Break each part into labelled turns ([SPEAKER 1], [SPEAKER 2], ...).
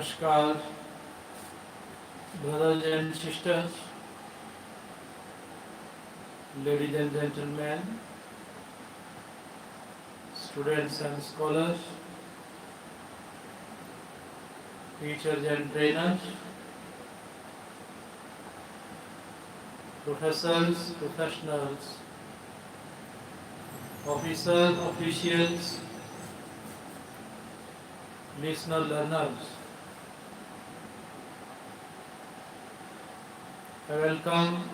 [SPEAKER 1] Namaskar, brothers and sisters, ladies and gentlemen, students and scholars, teachers and trainers, professors, professionals, officers, officials, listener learners. I welcome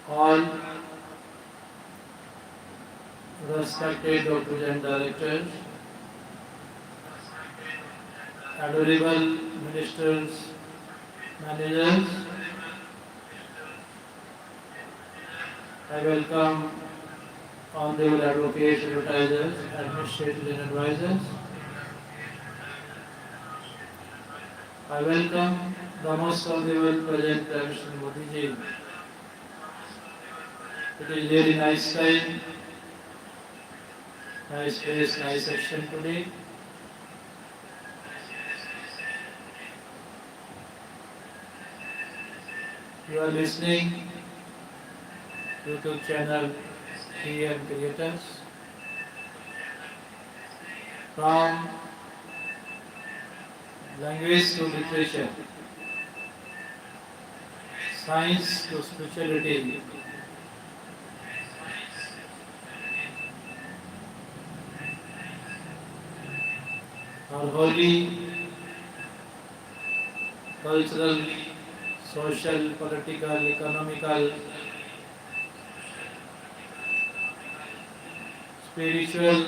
[SPEAKER 1] all respected doctors and directors, adorable ministers, managers. I welcome honorable advocates, advertisers, administrators and advisors. I welcome the most honorable present Prime Minister Modi ji. It is very nice time, nice place, nice session today. You are listening YouTube channel PM Creators from language to literature, science to spirituality, our holy, cultural, social, political, economical, spiritual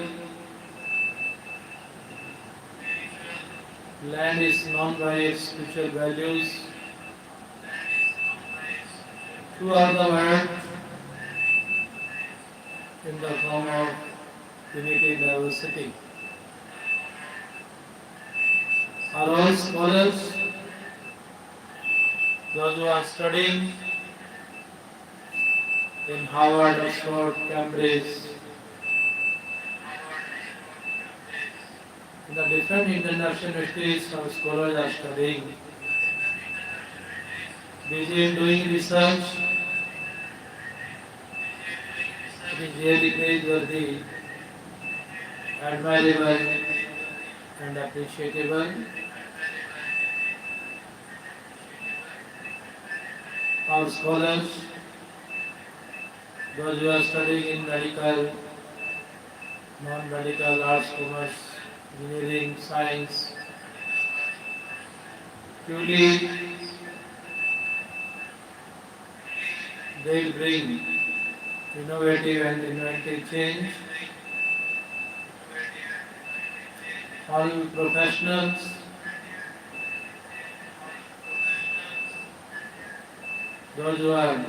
[SPEAKER 1] land is known by its spiritual values throughout the world in the form of unity and diversity. Are all scholars, those who are studying in Harvard, Oxford, Cambridge, in the different international universities, our scholars are studying, busy in doing research. It is really praiseworthy, admirable and appreciable. Our scholars, those who are studying in medical, non-medical, arts, commerce, engineering, science, truly they will bring innovative and inventive change. All professionals, those who are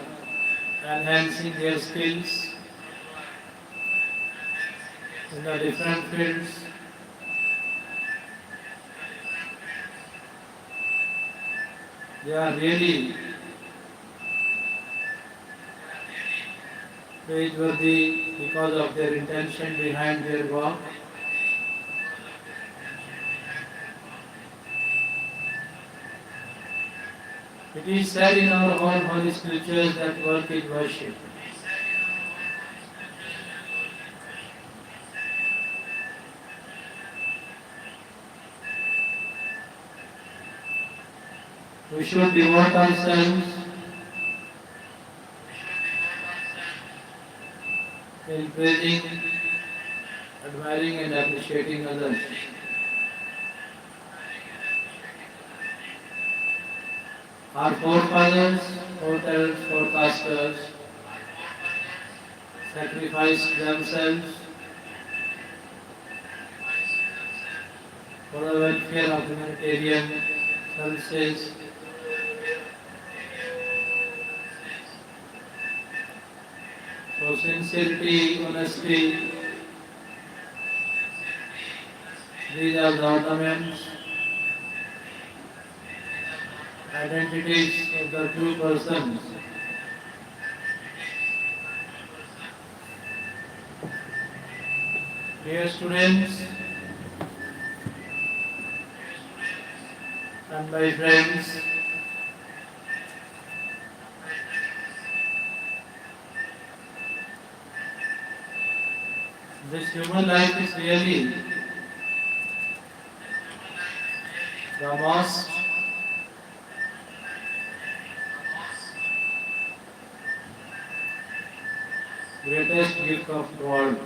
[SPEAKER 1] enhancing their skills in the different fields, they are really praiseworthy because of their intention behind their work. It is said in our own holy scriptures that work is worship. We should devote ourselves in praising, admiring and appreciating others. Our forefathers, foretells, forecasters sacrificed themselves for the welfare of humanitarian services. So sincerity, honesty, these are the ornaments, identities of the true persons. Dear students, and my friends, this human life is really the most greatest gift of God.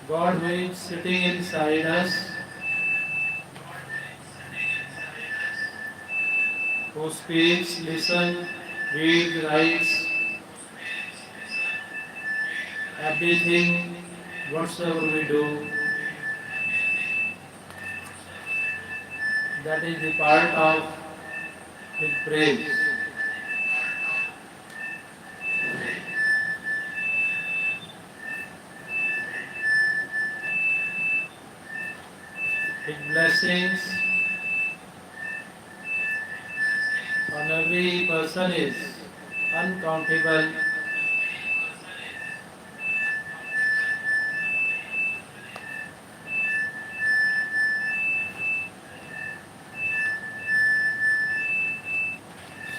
[SPEAKER 1] God who is sitting inside us, who speaks, listens, reads, writes, everything, whatsoever we do, that is the part of His praise. His blessings on every person is uncountable.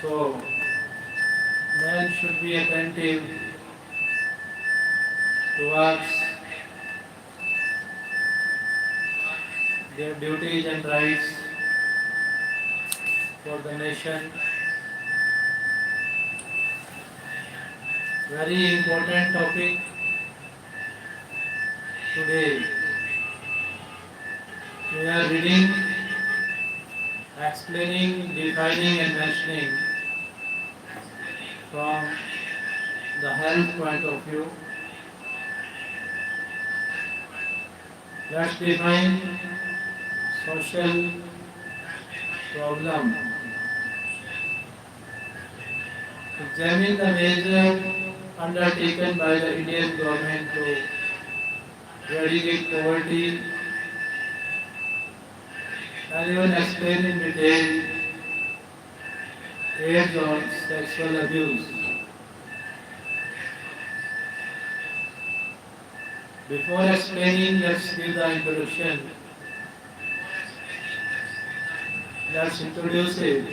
[SPEAKER 1] So, man should be attentive towards their duties and rights for the nation. Very important topic today. We are reading, explaining, defining and mentioning from the health point of view. Let's define social problem. Examine the measure undertaken by the Indian government to eradicate poverty and even explain in detail AIDS or sexual abuse. Before explaining, let's give the introduction. Let's introduce it.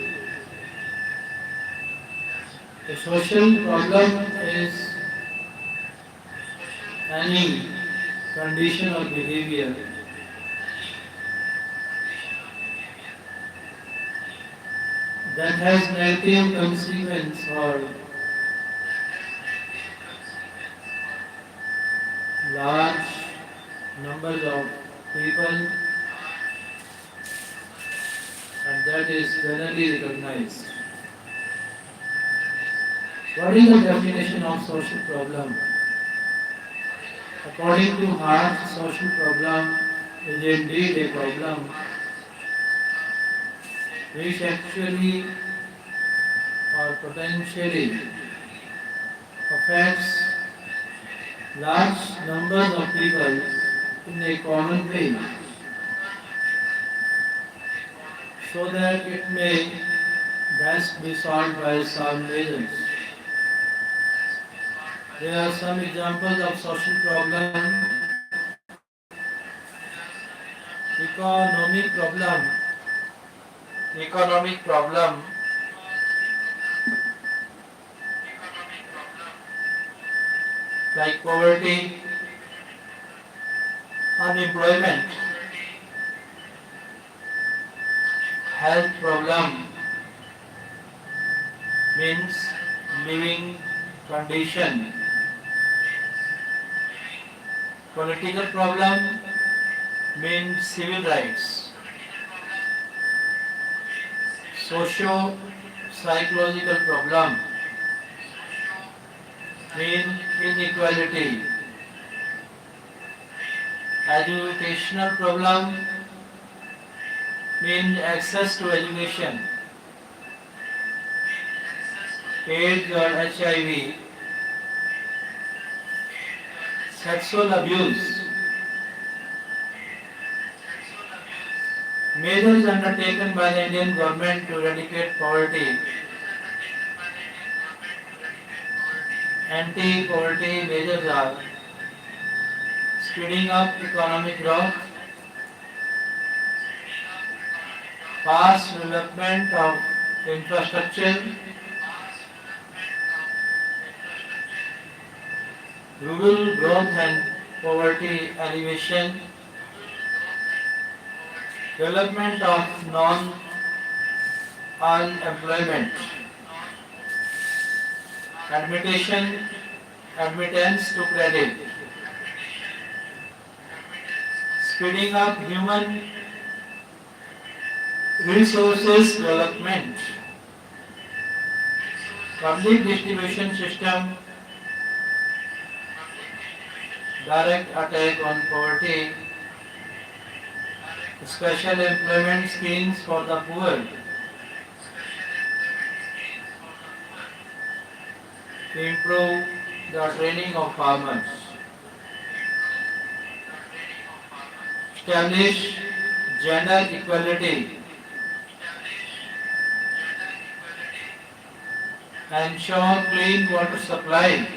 [SPEAKER 1] The social problem is any condition or behavior that has negative consequence or large numbers of people, and that is generally recognized. What is the definition of social problem? According to Hart, social problem is indeed a problem which actually or potentially affects large numbers of people in a common way, so that it may best be solved by some measures. There are some examples of social problem. Economic problem. Economic problem like poverty, unemployment, health problem means living condition, political problem means civil rights, socio-psychological problem mean inequality, educational problem means access to education, AIDS or HIV, sexual abuse, measures undertaken by the Indian government to eradicate poverty, anti-poverty measures are speeding up economic growth, fast development of infrastructure, rural growth and poverty alleviation, development of non-unemployment, admittance to credit, speeding up human resources development, public distribution system, direct attack on poverty, special employment schemes for the poor, improve the training of farmers, establish gender equality, ensure clean water supply,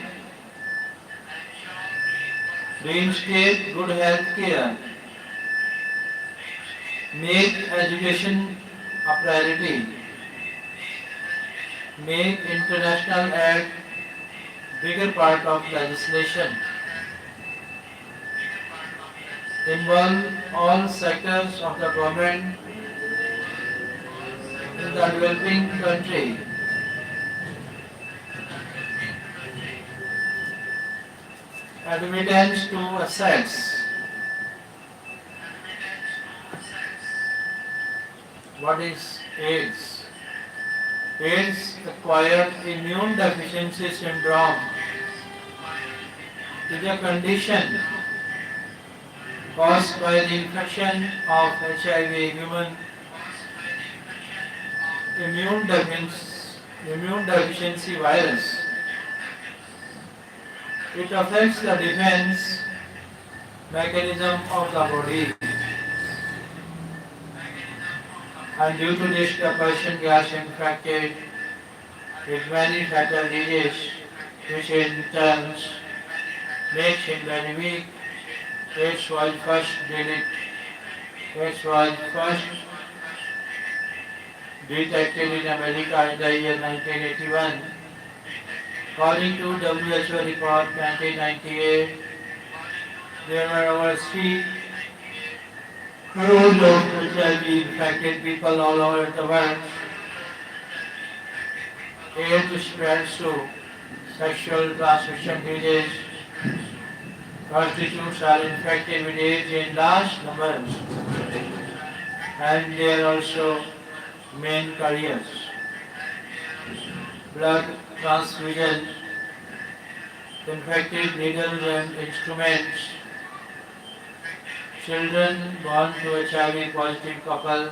[SPEAKER 1] reinstate good health care, make education a priority, make international aid bigger part of legislation, involve all sectors of the government in the developing country, admittance to assets. What is AIDS? AIDS acquired immune deficiency syndrome is a condition caused by the infection of HIV human immune deficiency virus. It affects the defense mechanism of the body, and due to this the person gets infected with many fatal diseases, which in turn makes him very weak. AIDS was first detected in America in the year 1981. According to WHO report 1998, there were over 3 crores of HIV infected people all over the world. AIDS spreads to sexual transmission disease. Prostitutes are infected with AIDS in large numbers, and they are also main carriers. Blood transfusion, infected needles and instruments, children born to HIV positive couple,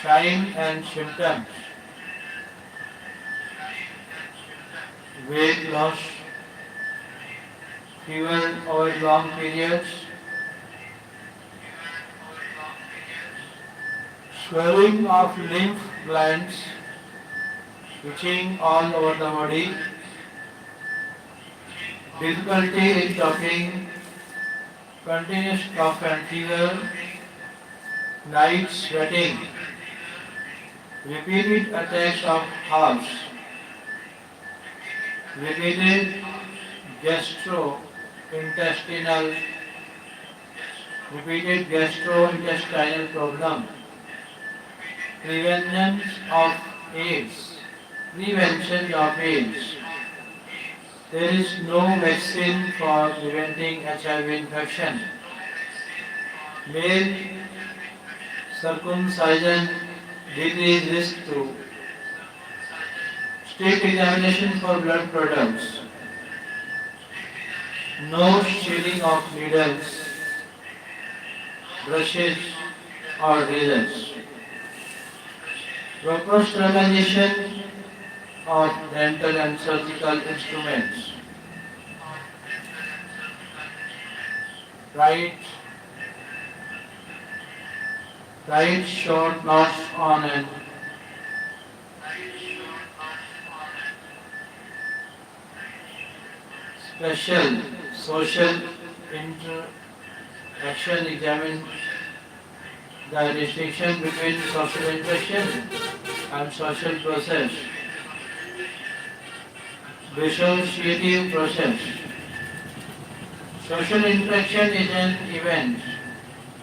[SPEAKER 1] signs and symptoms, weight loss, fever over long periods, swelling of lymph glands, itching all over the body, difficulty in talking, continuous cough and fever, night sweating, repeated attacks of hives, repeated gastrointestinal problem, prevention of AIDS. There is no vaccine for preventing HIV infection. Male circumcision decreases risk to strict examination for blood products. No shielding of needles, brushes or razors. Proper sterilization of dental and surgical instruments. Right short knots on an special social interaction examine the distinction between social interaction and social process. Dissociative process. Social interaction is an event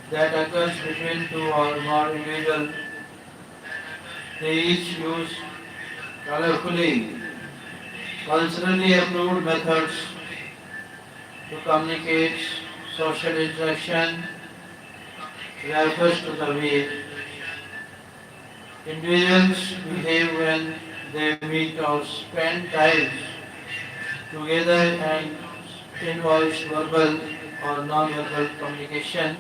[SPEAKER 1] that occurs between two or more individuals. They each use colorfully, culturally approved methods to communicate. Social interaction refers to the way individuals behave when they meet or spend time together and involves verbal or non-verbal communication.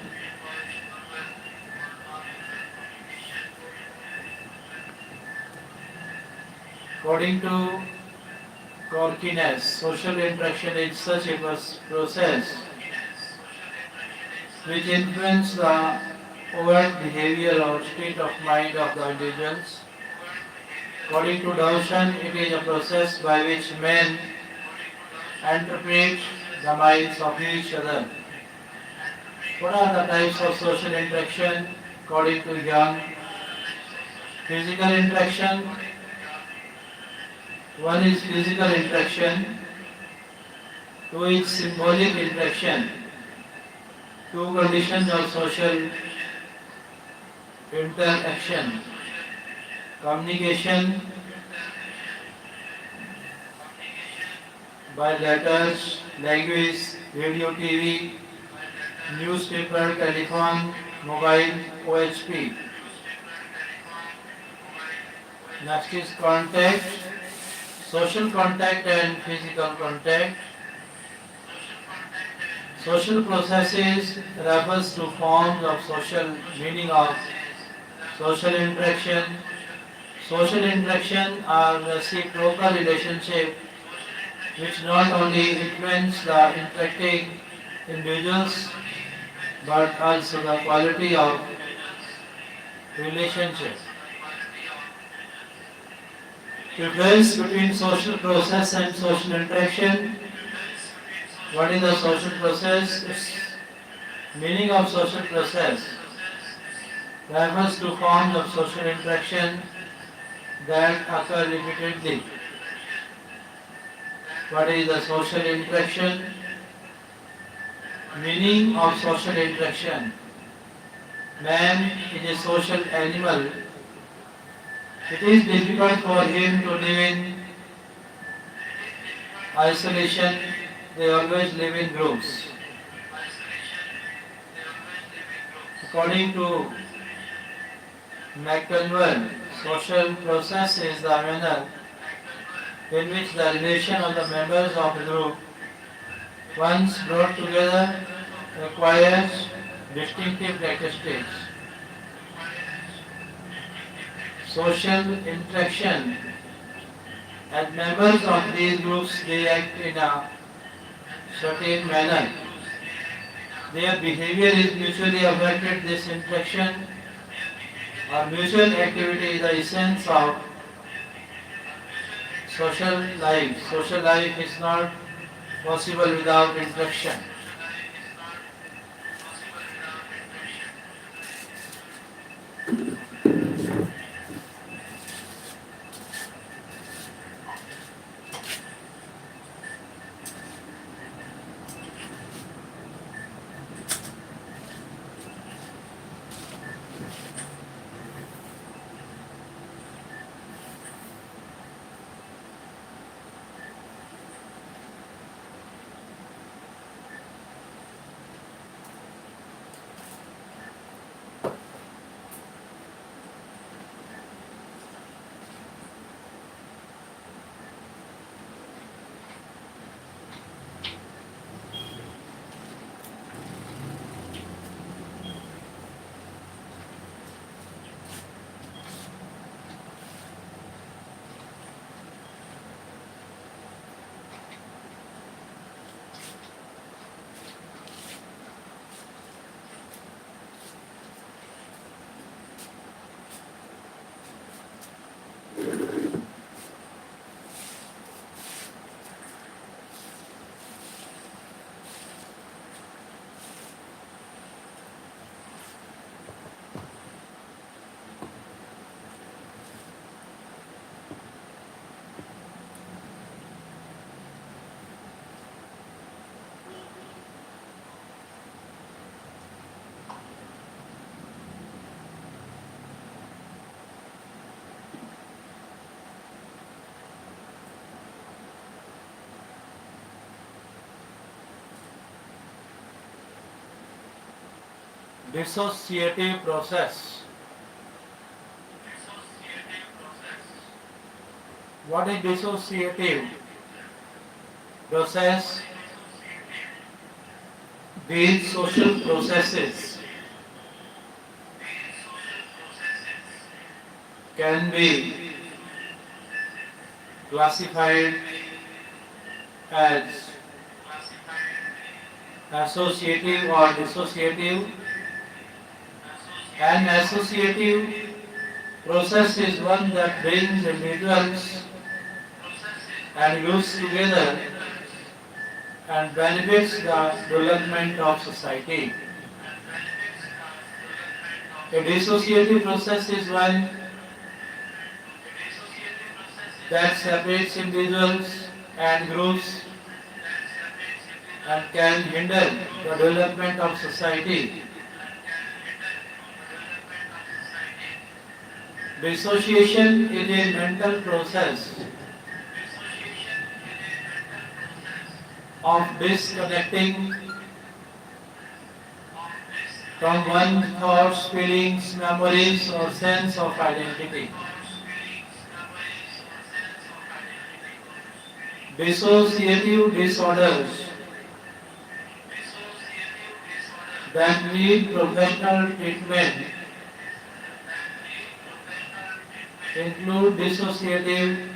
[SPEAKER 1] According to Corkines, social interaction is such a process which influences the overt behavior or state of mind of the individuals. According to Dawson, it is a process by which men interpret the minds of each other. What are the types of social interaction? According to Young, physical interaction. One is physical interaction, two is symbolic interaction. Two conditions of social interaction: communication by letters, language, radio, TV, newspaper, telephone, mobile, OHP. Next is contact, social contact and physical contact. Social processes refers to forms of social meaning of social interaction. Social interaction are reciprocal relationship which not only influence the interacting individuals but also the quality of relationship. Difference between social process and social interaction. What is the social process? Its meaning of social process refers to forms of social interaction that occur repeatedly. What is the social interaction? Meaning of social interaction. Man is a social animal. It is difficult for him to live in isolation. They always live in groups. According to McConville, social process is the manner in which the relation of the members of a group, once brought together, acquires distinctive characteristics. Social interaction. As members of these groups, they act in a certain manner. Their behavior is mutually affected. This interaction or mutual activity is the essence of social life. Social life is not possible without interaction. Dissociative process. What is dissociative process? These social processes can be classified as associative or dissociative. An associative process is one that brings individuals and groups together and benefits the development of society. A dissociative process is one that separates individuals and groups and can hinder the development of society. Dissociation is a mental process of disconnecting from one's thoughts, feelings, memories, or sense of identity. Dissociative disorders that need professional treatment include dissociative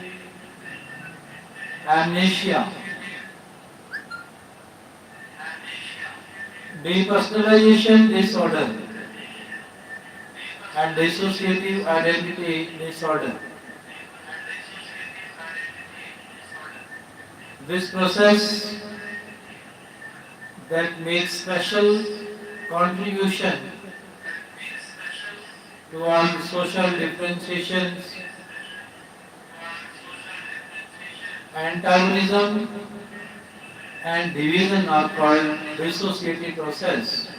[SPEAKER 1] amnesia, depersonalization disorder, and dissociative identity disorder. This process that makes special contribution towards social differentiations, antagonism, and division are called dissociative process.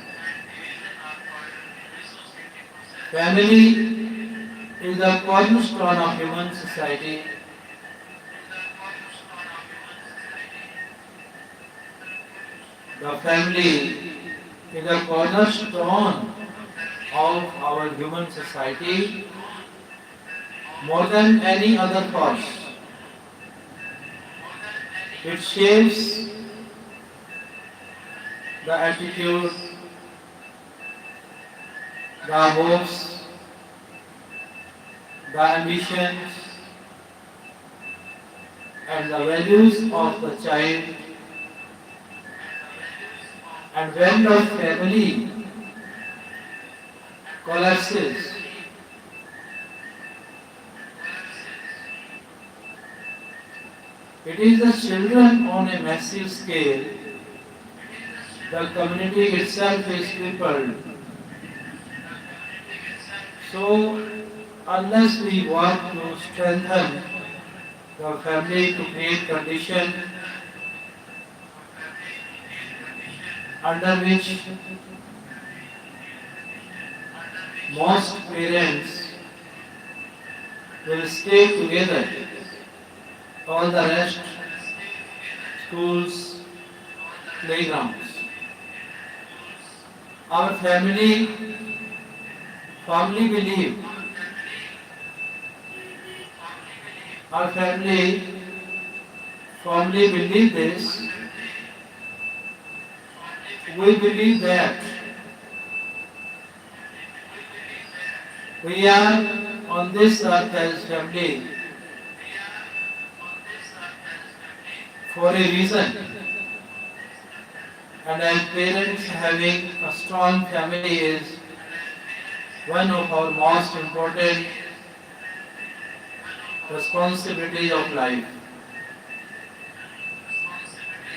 [SPEAKER 1] Family is the cornerstone of human society. The family is the cornerstone of our human society more than any other cause. It shapes the attitude, the hopes, the ambitions, and the values of the child. And when the family collapses, it is the children on a massive scale. The community itself is crippled. So, unless we want to strengthen the family to create conditions under which most parents will stay together, all the rest, schools, playgrounds. Our family firmly believe, our family firmly believe this. We believe that we are on this earth as family for a reason, and as parents, having a strong family is one of our most important responsibilities of life.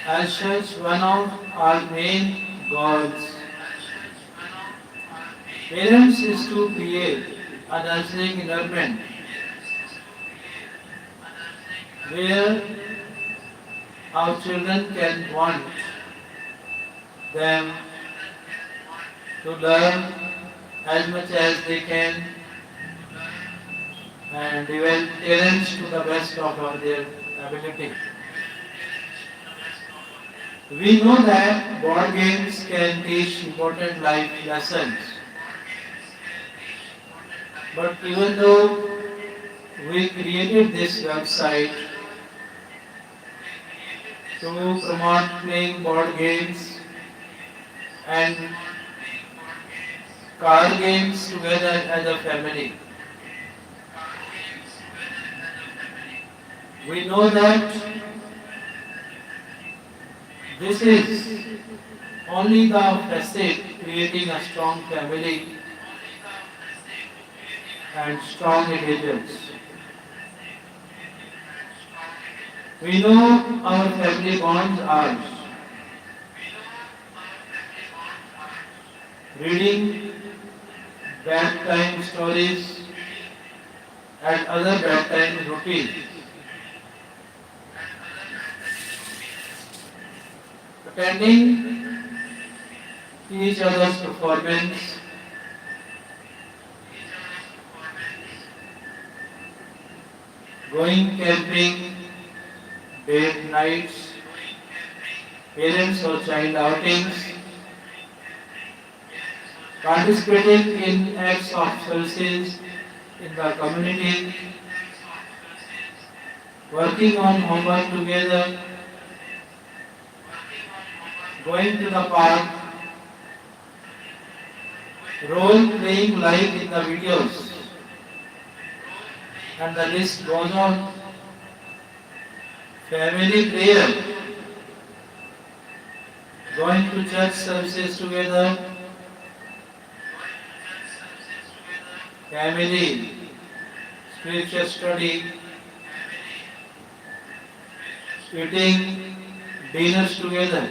[SPEAKER 1] As such, one of our main goals parents is to create a nurturing environment where our children can want them to learn as much as they can and develop parents to the best of their ability. We know that board games can teach important life lessons, but even though we created this website to promote playing board games and card games together as a family, we know that this is only the facet creating a strong family and strong individuals. We know our family bonds are reading bedtime stories and other bedtime routines, attending each other's performance, going camping, date nights, parents or child outings, participating in acts of services in the community, working on homework together, going to the park, role playing like in the videos, and the list goes on. Family prayer, going to church services together, family, scripture study, eating dinners together.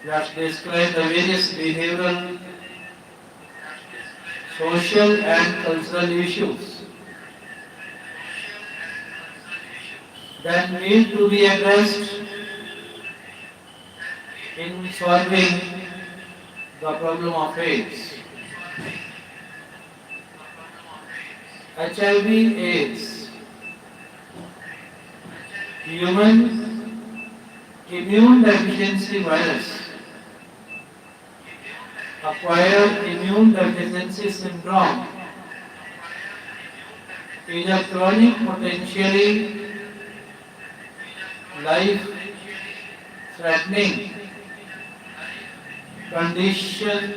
[SPEAKER 1] Let's describe the various behavioral, social and cultural issues that need to be addressed in solving the problem of AIDS. HIV/AIDS, human immune deficiency virus, acquired immune deficiency syndrome, is a chronic, potentially life-threatening condition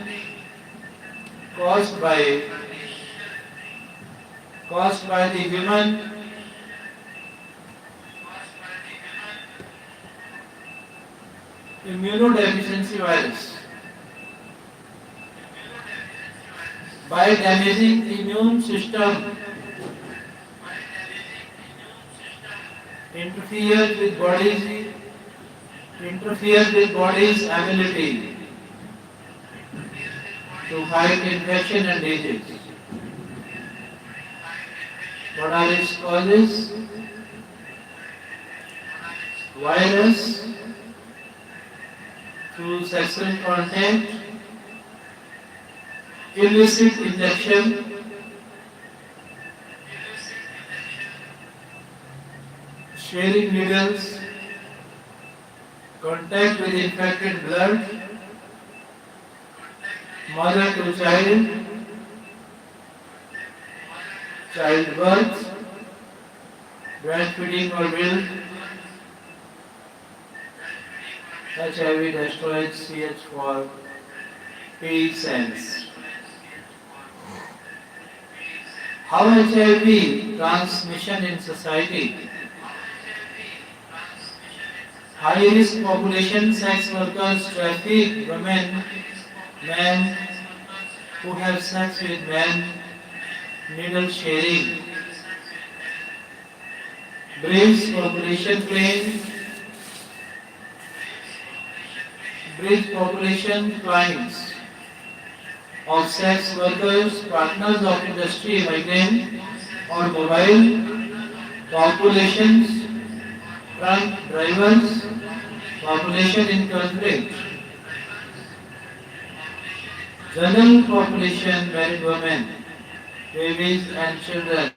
[SPEAKER 1] caused by the human immunodeficiency virus. By damaging the immune system, interfere with body's ability to fight infection and disease. What are its causes? Virus through sexual contact, illicit injection, sharing needles, contact with infected blood, mother to child, childbirth, breastfeeding or milk. HIV destroys CH4 T cells. How HIV transmission in society? High-risk population, sex workers, traffic, women, men who have sex with men, needle sharing. Bridge population plane, bridge population clients of sex workers, partners of industry, migrant or mobile populations, truck drivers, population in conflict, general population, married women, babies and children,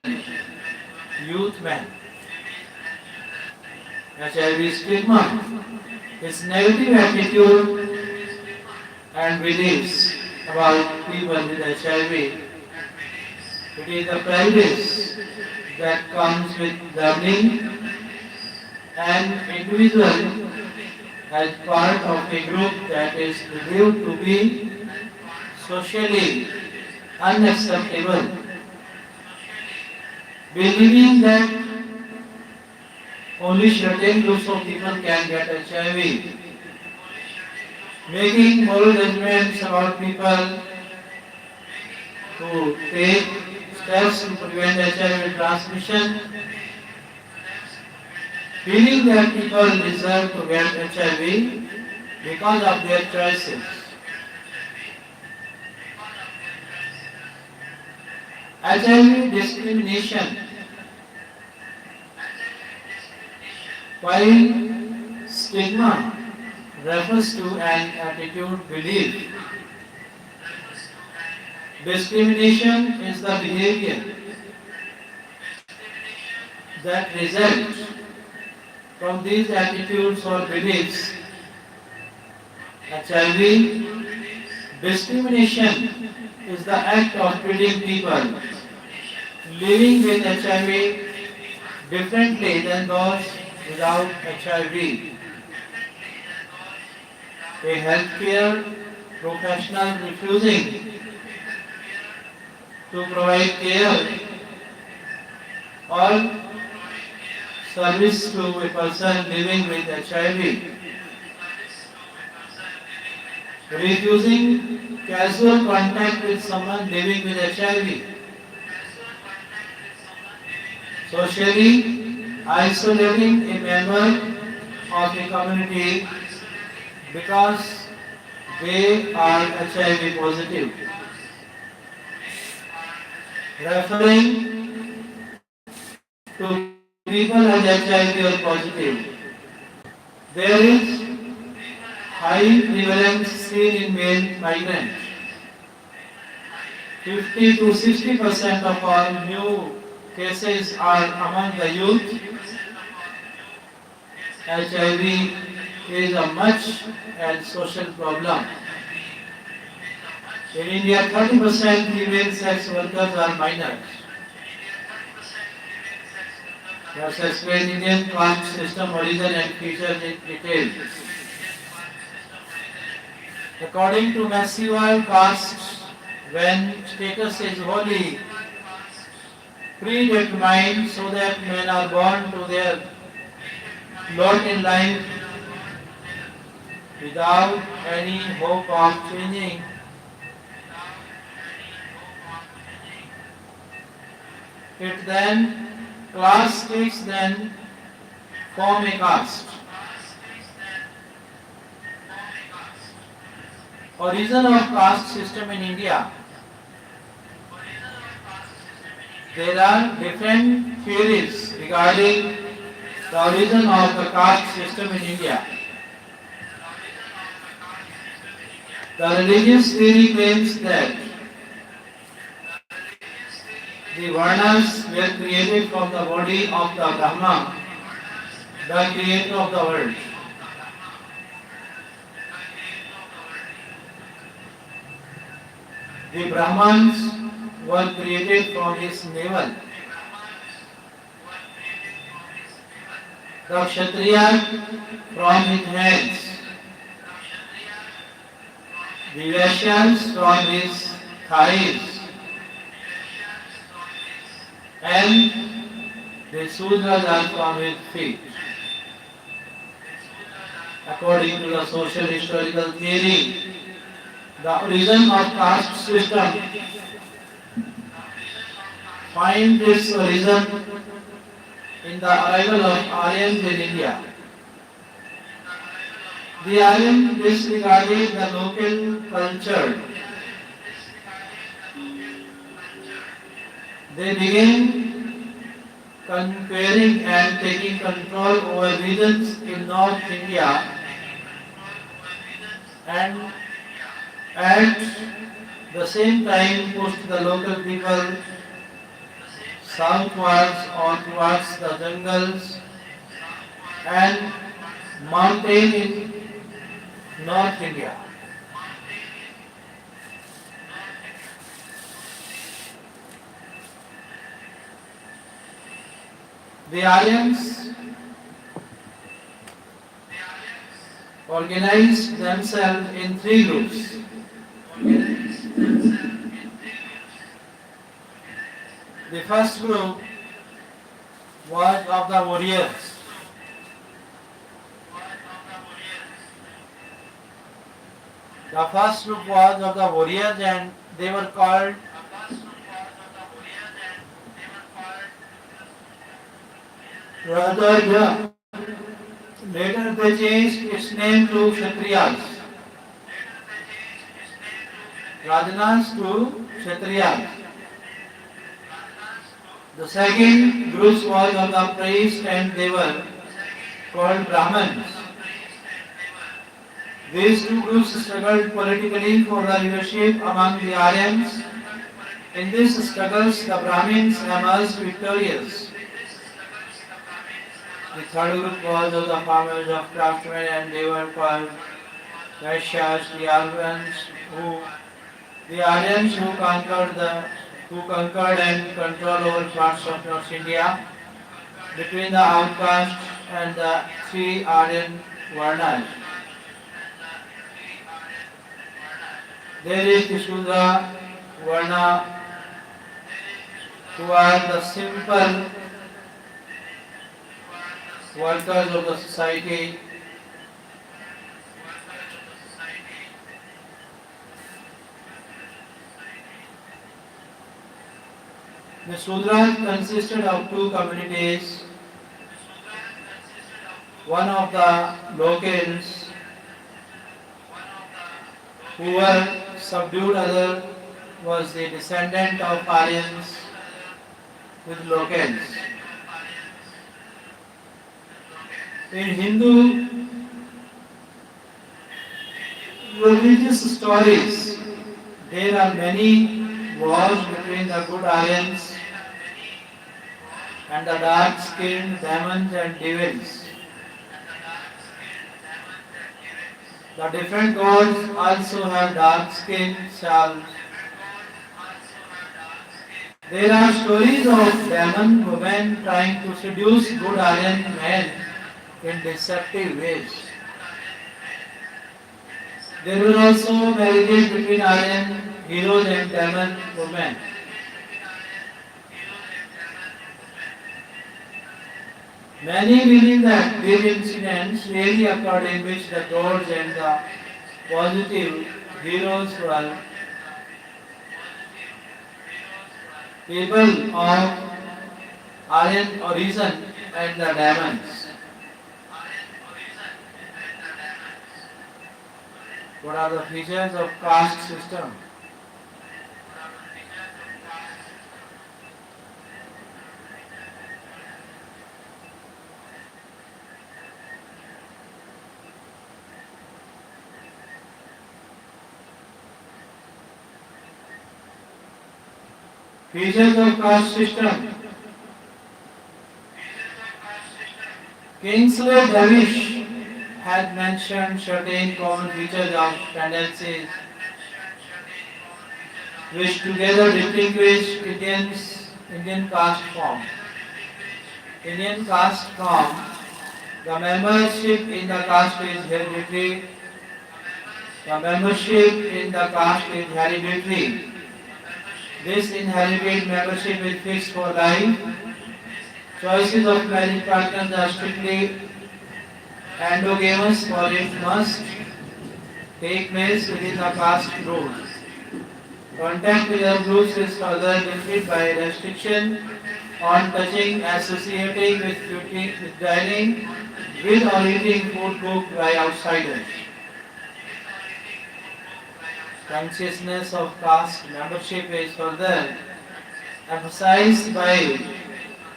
[SPEAKER 1] youth men. HIV stigma is negative attitude and beliefs about people with HIV. It is a prejudice that comes with learning an individual as part of a group that is believed to be socially unacceptable, believing that only certain groups of people can get HIV, making moral judgments about people who take steps to prevent HIV transmission, feeling that people deserve to get HIV because of their choices. HIV discrimination. While stigma refers to an attitude belief, discrimination is the behavior that results from these attitudes or beliefs. HIV discrimination is the act of treating people living with HIV differently than those without HIV. A healthcare professional refusing to provide care or service to a person living with HIV, refusing casual contact with someone living with HIV, socially isolating a member of a community because they are HIV positive, referring to people as HIV or positive. There is high prevalence seen in male migrants. 50 to 60% of all new cases are among the youth. HIV is a much and social problem. In India, 30% female sex workers are minors. Let's explain Indian caste system origin and features in detail. According to Massive castes, when status is wholly predetermined so that men are born to their lot in life without any hope of changing, it then class takes then form a caste. Origin of caste system in India. There are different theories regarding the origin of the caste system in India. The religious theory claims that the Varnas were created from the body of the Brahma, the creator of the world. The Brahmans were created from his navel. The Kshatriya from his hands. The Vaishyas from his thighs. And the Sudras are from his feet. According to the social historical theory, the origin of caste system finds its origin in the arrival of Aryans in India. The Aryans disregarded the local culture. They began conquering and taking control over regions in North India and at the same time pushed the local people southwards or towards the jungles and mountain in North India. The Aryans organized themselves in three groups. The first group was of the warriors. The first group was of the warriors and they were called Rajaja. Later they changed its name to Kshatriyas. Rajanas to Kshatriyas. The second group was of the priests and they were called Brahmins. These two groups struggled politically for the leadership among the Aryans. In these struggles, the Brahmins emerged victorious. The third group was of the farmers of craftsmen and they were called Vaishyas, the Aryans who conquered and controlled over parts of North India between the outcasts and the three Aryan Varnas. There is the Shudra Varna who are the simple workers of the society. The Sudras consisted of two communities. One of the locals who were subdued, other was the descendant of Aryans with locals. In Hindu religious stories, there are many wars between the good Aryans and the dark-skinned demons and devils. The different gods also have dark skin selves. There are stories of demon women trying to seduce good Aryan men in deceptive ways. There were also marriages between Aryan heroes and demon women. Many believe that these incidents really occurred in which the gods and the positive heroes were people of Aryan origin and the demons. What are the features of caste system? Features of caste system. Kingsley Davish had mentioned certain common features of tendencies which together distinguish Indian caste form. Indian caste form, the membership in the caste is hereditary. The membership in the caste is hereditary. This inherited membership is fixed for life. Choices of marriage partners are strictly endogamous, for it must take place within the caste rules. Contact with other groups is further limited by restriction on touching, associating with dining, with or eating food cooked by outsiders. Consciousness of caste membership is further emphasized by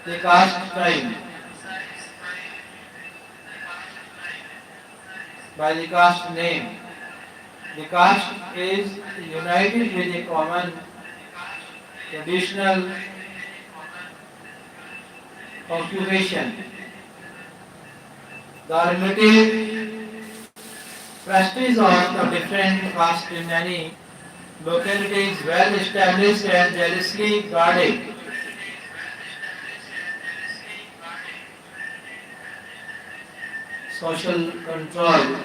[SPEAKER 1] the caste tribe, by the caste name. The caste is united with a common traditional occupation. The relative prestige of the different castes in any locality is well established and jealously guarded. Social control.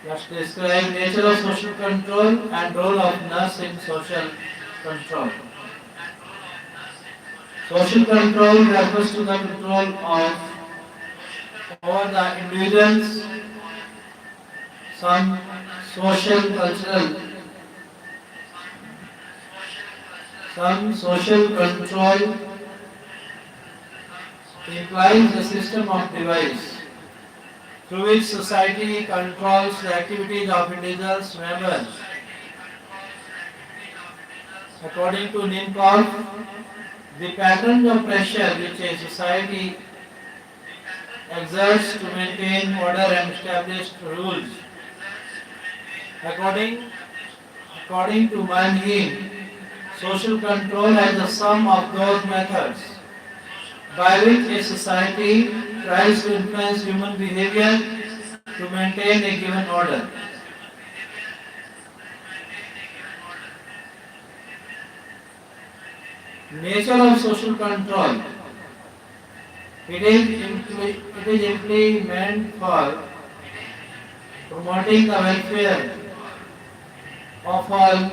[SPEAKER 1] Let's describe nature of social control and role of nurse in social control. Social control refers to the control of over the individuals, some social cultural, some social control implies a system of device through which society controls the activities of individuals members. According to Univ.Prof., the pattern of pressure which a society exerts to maintain order and established rules. According to Manheim, social control is the sum of those methods by which a society tries to influence human behavior to maintain a given order. Nature of social control. It is simply meant for promoting the welfare of all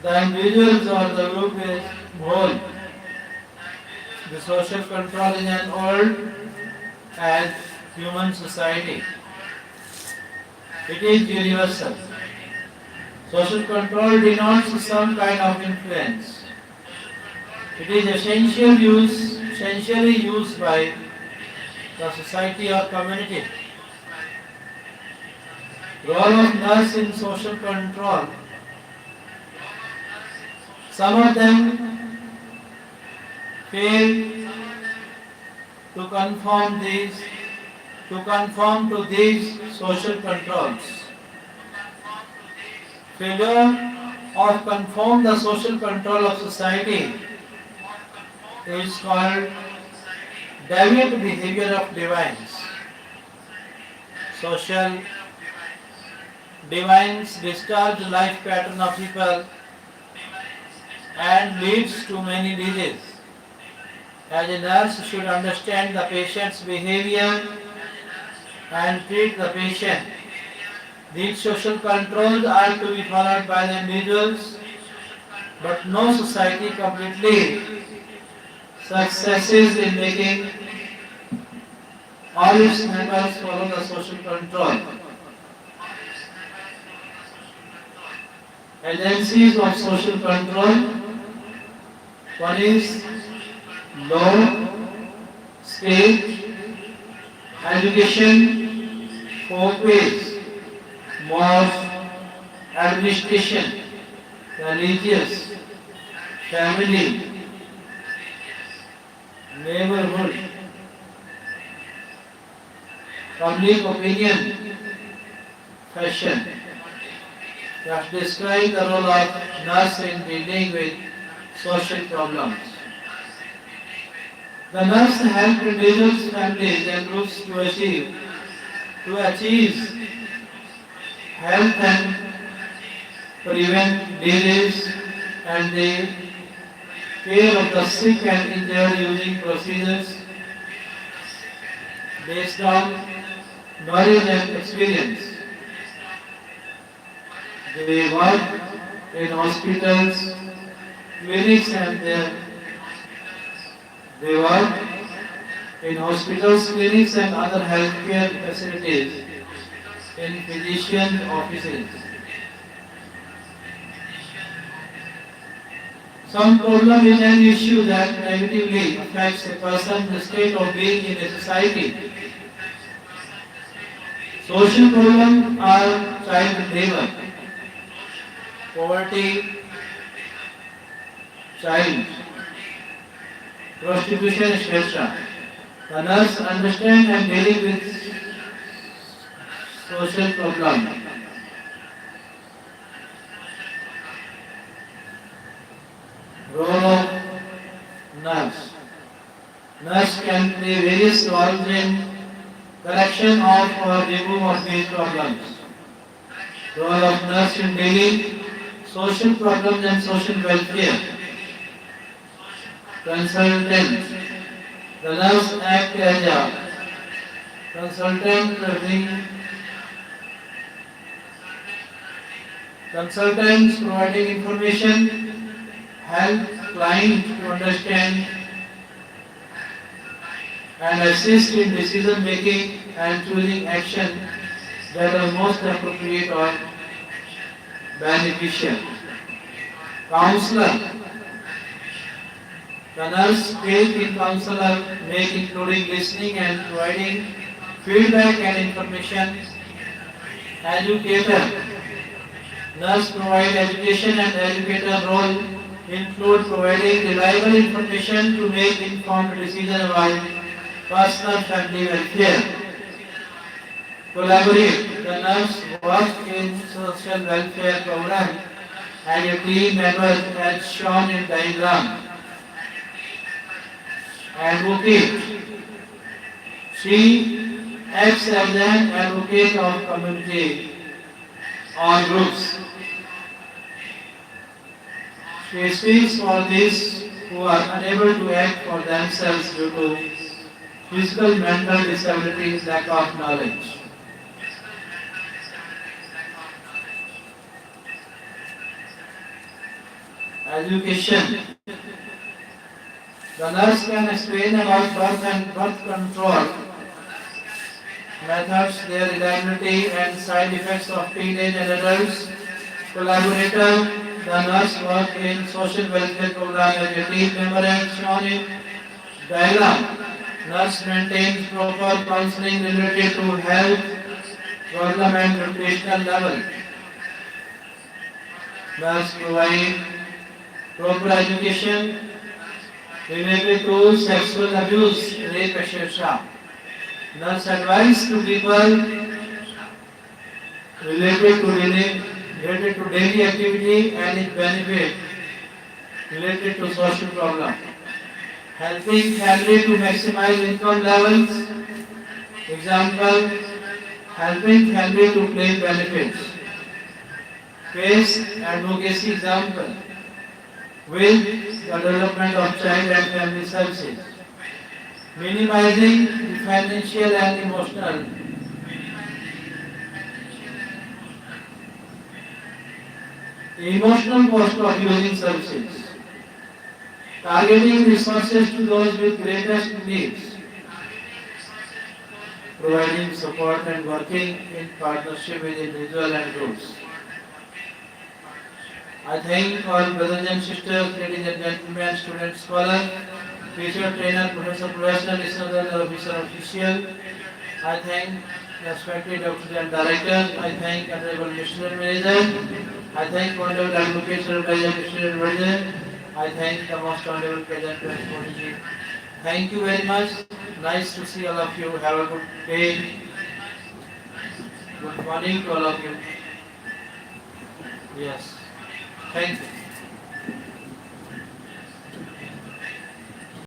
[SPEAKER 1] the individuals or the group as whole. The social control is an old as human society. It is universal. Social control denotes some kind of influence. It is essentially used by the society or community. Role of nurse in social control. Some of them fail to conform to these social controls. Failure of conform the social control of society is called deviant behavior of divines. Social divines disturb the life pattern of people and leads to many diseases. As a nurse should understand the patient's behavior and treat the patient. These social controls are to be followed by the individuals, but no society completely successes in making all its members follow the social control. Agencies of social control. One is law, state, education, folkways, mosque, administration, religious, family, neighborhood, public opinion, fashion. That describe the role of nurse in dealing with social problems. The nurse helps individuals, families, and groups to achieve health and prevent disease, and the care of the sick and injured using procedures based on knowledge and experience. They work in hospitals, clinics, and other healthcare facilities in physician offices. Some problem is an issue that negatively affects a person's state of being in a society. Social problems are child labor, poverty, child, prostitution, etc. The nurse understands and dealing with social problems. Role of nurse. Nurse can play various roles in correction of or remove of these problems. Role of nurse in dealing social problems and social welfare. Consultant. The nurse act as a consultant consultants providing information, help client to understand and assist in decision making and choosing action that are most appropriate or beneficial. Counselor. The nurse help in counselor make including listening and providing feedback and information. Educator. Nurse provide education and educator role include providing reliable information to make informed decisions about personal family welfare. Collaborate. The nurse works in social welfare program and a team member as shown in diagram. Advocate. She acts as an advocate of community or groups. She speaks for those who are unable to act for themselves due to physical, mental disabilities, lack of knowledge. Education. The nurse can explain about birth and birth control methods, their reliability and side effects of teenage and adults. Collaborator. The nurse works in social welfare program as a team member and shown in diagram. Nurse maintains proper counseling related to health, problem and nutritional level. Nurse provide proper education related to sexual abuse, rape, etc. Nurse advice to people related to daily activity and its benefit related to social problem. Helping family to maximize income levels. Example, helping family to claim benefits. Case advocacy example with the development of child and family services. Minimizing the financial and emotional cost of using services. Targeting resources to those with greatest needs. Providing support and working in partnership with individuals and groups. I thank all brothers and sisters, ladies and gentlemen, students, scholars, teacher, trainer, professor, professional, listeners, and officer, official. I thank respected doctors and directors. I thank honorable missionary manager. I thank honorable advocate, supervisor, missionary advisor. I thank the most honorable present prodigy. Thank you very much. Nice to see all of you. Have a good day. Good morning to all of you. Yes. Thank you.